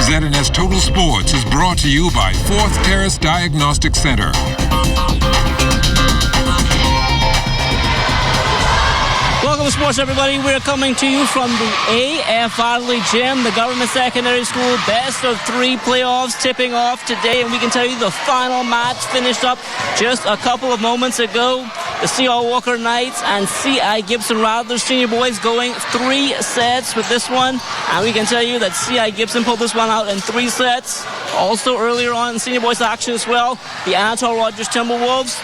ZNS Total Sports is brought to you by Fourth Terrace Diagnostic Center. Welcome to sports, everybody. We're coming to you from the A.F. Adderley Gym, the Government Secondary School best of 3 playoffs tipping off today, and we can tell you the final match finished up just a couple of moments ago. The C.R. Walker Knights and C.I. Gibson Rattlers senior boys going 3 sets with this one, and we can tell you that C.I. Gibson pulled this one out in 3 sets. Also earlier on in senior boys action as well, the Anatole Rogers Timberwolves,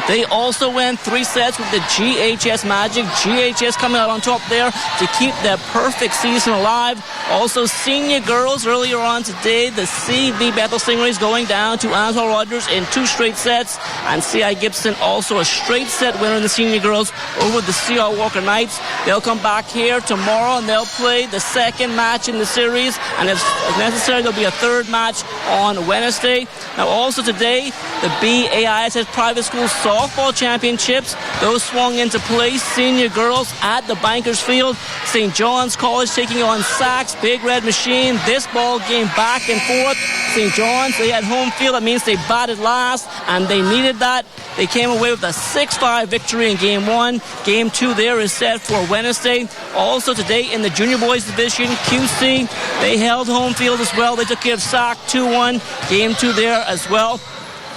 they also went 3 sets with the GHS Magic. GHS coming out on top there to keep their perfect season alive. Also, senior girls earlier on today, the CV Bethel Stingrays going down to Anatole Rogers in 2 straight sets. And C.I. Gibson also a straight set winner in the senior girls over the C.R. Walker Knights. They'll come back here tomorrow and they'll play the second match in the series. And if necessary, there'll be a third match on Wednesday. Now, also today, the BAISS Private School Softball Championships, those swung into place. Senior girls at the Bankers Field. St. John's College taking on Sachs, Big Red Machine. This ball game back and forth. St. John's, they had home field. That means they batted last, and they needed that. They came away with a 6-5 victory in Game 1. Game 2 there is set for Wednesday. Also today in the Junior Boys Division, QC, they held home field as well. They took care of Sac 2-1. Game 2 there as well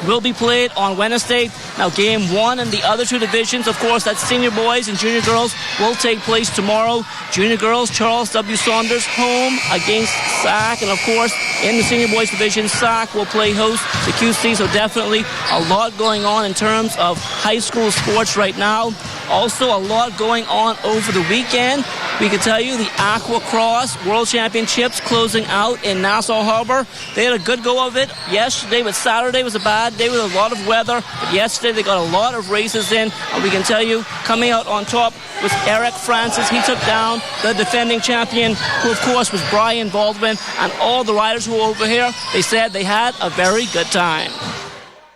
will be played on Wednesday. Now, Game 1 in the other 2 divisions, of course, that's senior boys and junior girls, will take place tomorrow. Junior girls, Charles W. Saunders home against Sac. And, of course, in the senior boys division, Sac will play host to QC. So definitely a lot going on in terms of high school sports right now. Also, a lot going on over the weekend. We can tell you the Aquacross World Championships closing out in Nassau Harbor. They had a good go of it yesterday, but Saturday was a bad day with a lot of weather. But yesterday they got a lot of races in, and we can tell you coming out on top was Eric Francis. He took down the defending champion, who of course was Brian Baldwin, and all the riders who were over here, they said they had a very good time.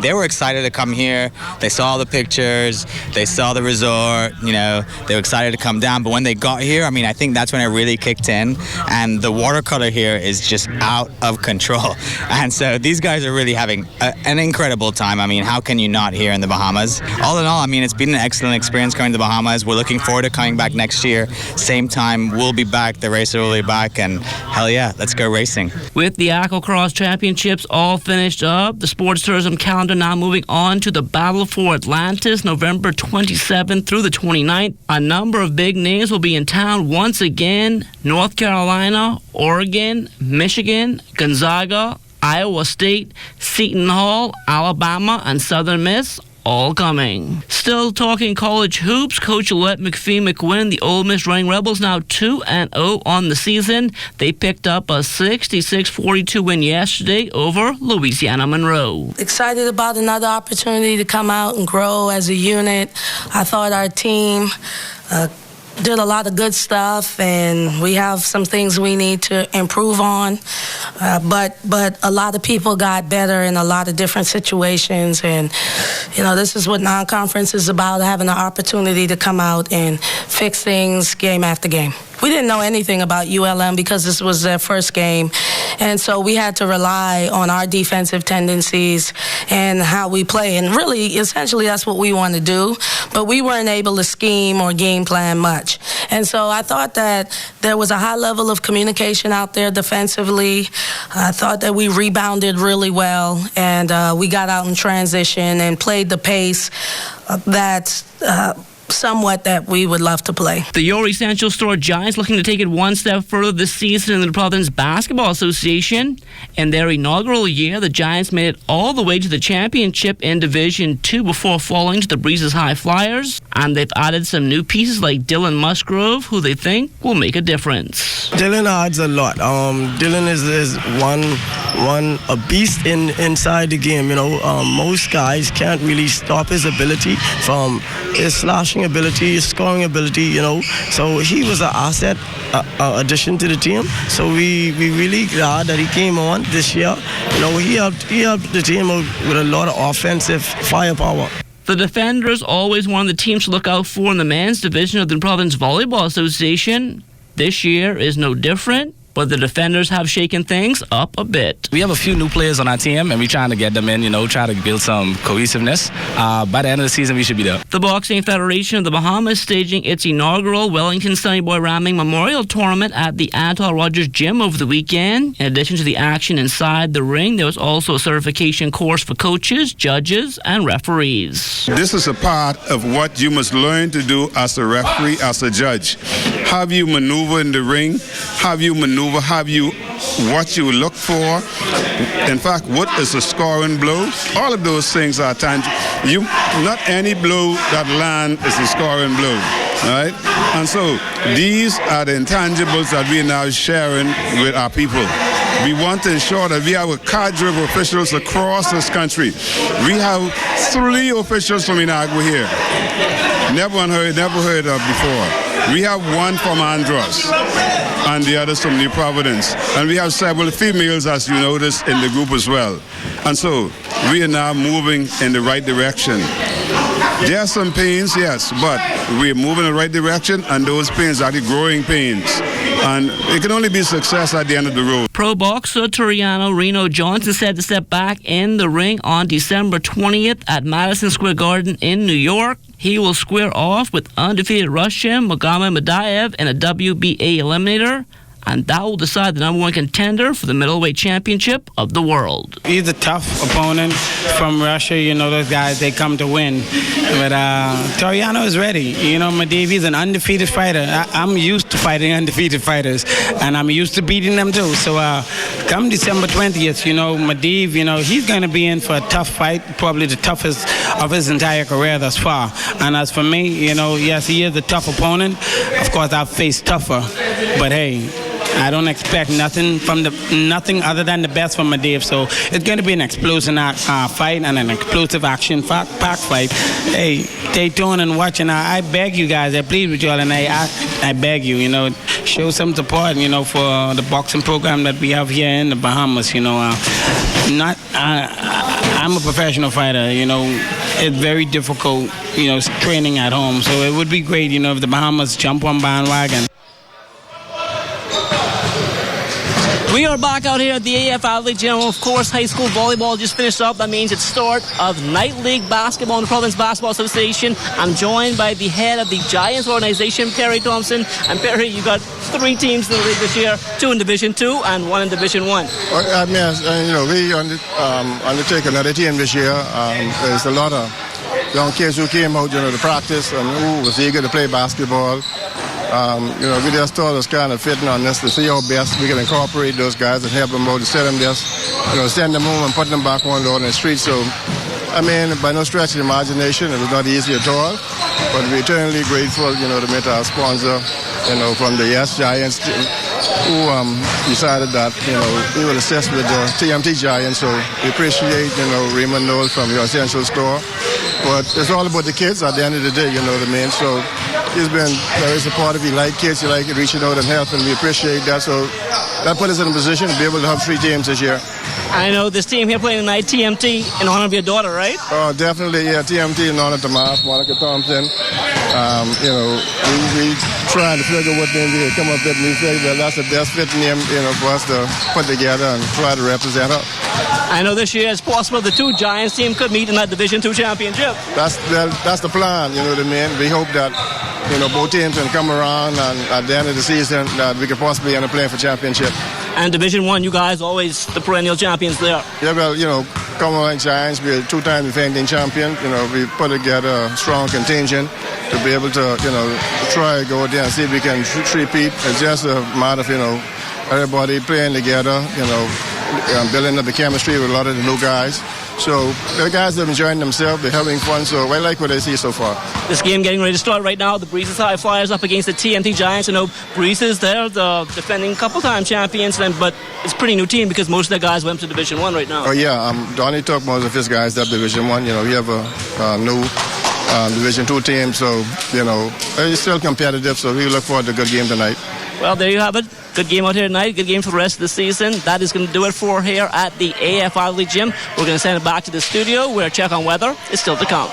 They were excited to come here. They saw the pictures. They saw the resort. You know, they were excited to come down. But when they got here, I mean, I think that's when it really kicked in. And the watercolor here is just out of control. And so these guys are really having an incredible time. I mean, how can you not here in the Bahamas? All in all, I mean, it's been an excellent experience coming to the Bahamas. We're looking forward to coming back next year. Same time, we'll be back. The racer will be back. And hell yeah, let's go racing. With the Aquacross Championships all finished up, the sports tourism calendar now moving on to the Battle for Atlantis, November 27th through the 29th. A number of big names will be in town once again. North Carolina, Oregon, Michigan, Gonzaga, Iowa State, Seton Hall, Alabama, and Southern Miss. All coming. Still talking college hoops, Coach Alette McPhee-McQuinn, the Ole Miss Running Rebels, now 2-0 on the season. They picked up a 66-42 win yesterday over Louisiana Monroe. Excited about another opportunity to come out and grow as a unit. I thought our team did a lot of good stuff, and we have some things we need to improve on. But a lot of people got better in a lot of different situations, and you know, this is what non-conference is about, having an opportunity to come out and fix things game after game. We didn't know anything about ULM because this was their first game, and so we had to rely on our defensive tendencies and how we play, and really, essentially, that's what we want to do, but we weren't able to scheme or game plan much. And so I thought that there was a high level of communication out there defensively. I thought that we rebounded really well, and we got out in transition and played the pace that's somewhat that we would love to play. The Your Essential Store Giants looking to take it one step further this season in the Providence Basketball Association. In their inaugural year, the Giants made it all the way to the championship in Division 2 before falling to the Breezes High Flyers. And they've added some new pieces like Dylan Musgrove, who they think will make a difference. Dylan adds a lot. Dylan is a beast inside the game. You know, most guys can't really stop his ability from his slashing ability, his scoring ability. You know, so he was an asset addition to the team. So we really glad that he came on this year. You know, he helped the team out with a lot of offensive firepower. The Defenders, always one of the teams to look out for in the men's division of the Providence Volleyball Association. This year is no different. but the defenders have shaken things up a bit. We have a few new players on our team, and we're trying to get them in, try to build some cohesiveness. By the end of the season, we should be there. The Boxing Federation of the Bahamas staging its inaugural Wellington Sunny Boy Ramming Memorial Tournament at the Atoll Rogers Gym over the weekend. In addition to the action inside the ring, there was also a certification course for coaches, judges, and referees. This is a part of what you must learn to do as a referee, as a judge. How you maneuver in the ring, how you maneuver, what you look for. In fact, what is a scoring blow? All of those things are tangible. Not any blow that lands is a scoring blow, right? And so these are the intangibles that we are now sharing with our people. We want to ensure that we have a cadre of officials across this country. We have 3 officials from Inagua here. Never heard of before. We have 1 from Andros and the others from New Providence. And we have several females, as you notice, in the group as well. And so we are now moving in the right direction. There are some pains, yes, but we're moving in the right direction, and those pains are the growing pains. And it can only be success at the end of the road. Pro boxer Toriano Reno Johnson said to step back in the ring on December 20th at Madison Square Garden in New York. He will square off with undefeated Russian Magomed Madaev in a WBA eliminator, and that will decide the number 1 contender for the middleweight championship of the world. He's a tough opponent from Russia. Those guys, they come to win. But Toriano is ready. Madaev, he's an undefeated fighter. I'm used to fighting undefeated fighters, and I'm used to beating them too. So come December 20th, Madaev, he's going to be in for a tough fight, probably the toughest of his entire career thus far. And as for me, yes, he is a tough opponent. Of course, I've faced tougher, but hey, I don't expect nothing other than the best from Madaev. So it's going to be an explosive fight and an explosive action pack fight. Hey, stay tuned and watch. And I beg you guys, I plead with you all, and I beg you, show some support, for the boxing program that we have here in the Bahamas. I'm a professional fighter. It's very difficult, training at home. So it would be great, if the Bahamas jump on bandwagon. We are back out here at the AF Athlete Gym. Of course, high school volleyball just finished up. That means it's start of Night League basketball in the Province Basketball Association. I'm joined by the head of the Giants organization, Perry Thompson. And Perry, you got 3 teams in the league this year, 2 in Division 2 and 1 in Division 1. We undertake another team this year. There's a lot of young kids who came out, to practice and who was eager to play basketball. We just thought it was kind of fitting on this to see how best we can incorporate those guys and help them out, instead of just, send them home and put them back on the street. So, by no stretch of the imagination, it was not easy at all. But we're eternally grateful, to meet our sponsor, from the Yes Giants, who decided that, we will assist with the TMT Giants. So we appreciate, Raymond Knoll from your Essential Store. But it's all about the kids at the end of the day, So he's been very supportive. He likes kids. He likes reaching out and helping. We appreciate that. So that put us in a position to be able to have 3 teams this year. I know this team here playing tonight, TMT, in honor of your daughter, right? Oh, definitely, yeah. TMT in honor of Tomas, Monica Thompson. We trying to figure what name we come up with, and we say, well, that's the best fit name, for us to put together and try to represent her. I know this year it's possible the 2 Giants team could meet in that Division 2 championship. That's the plan, We hope that, both teams can come around, and at the end of the season that we could possibly end up playing for championship. And Division 1, you guys always the perennial champions there. Yeah, well, Commonwealth Giants, we're 2-time defending champion. We put together a strong contingent to be able to, try to go there and see if we can repeat. It's just a matter of, everybody playing together, building up the chemistry with a lot of the new guys. So the guys have enjoying themselves, they're having fun, so I like what I see so far. This game getting ready to start right now. The Breezes High Flyers up against the TMT Giants. Breezes, they're the defending couple-time champions, but it's a pretty new team because most of the guys went to Division 1 right now. Oh, yeah. Donnie took most of his guys to Division 1. We have a new Division 2 team, so, it's still competitive, so we look forward to a good game tonight. Well, there you have it. Good game out here tonight. Good game for the rest of the season. That is going to do it for here at the AF Athlete Gym. We're going to send it back to the studio where a check on weather is still to come.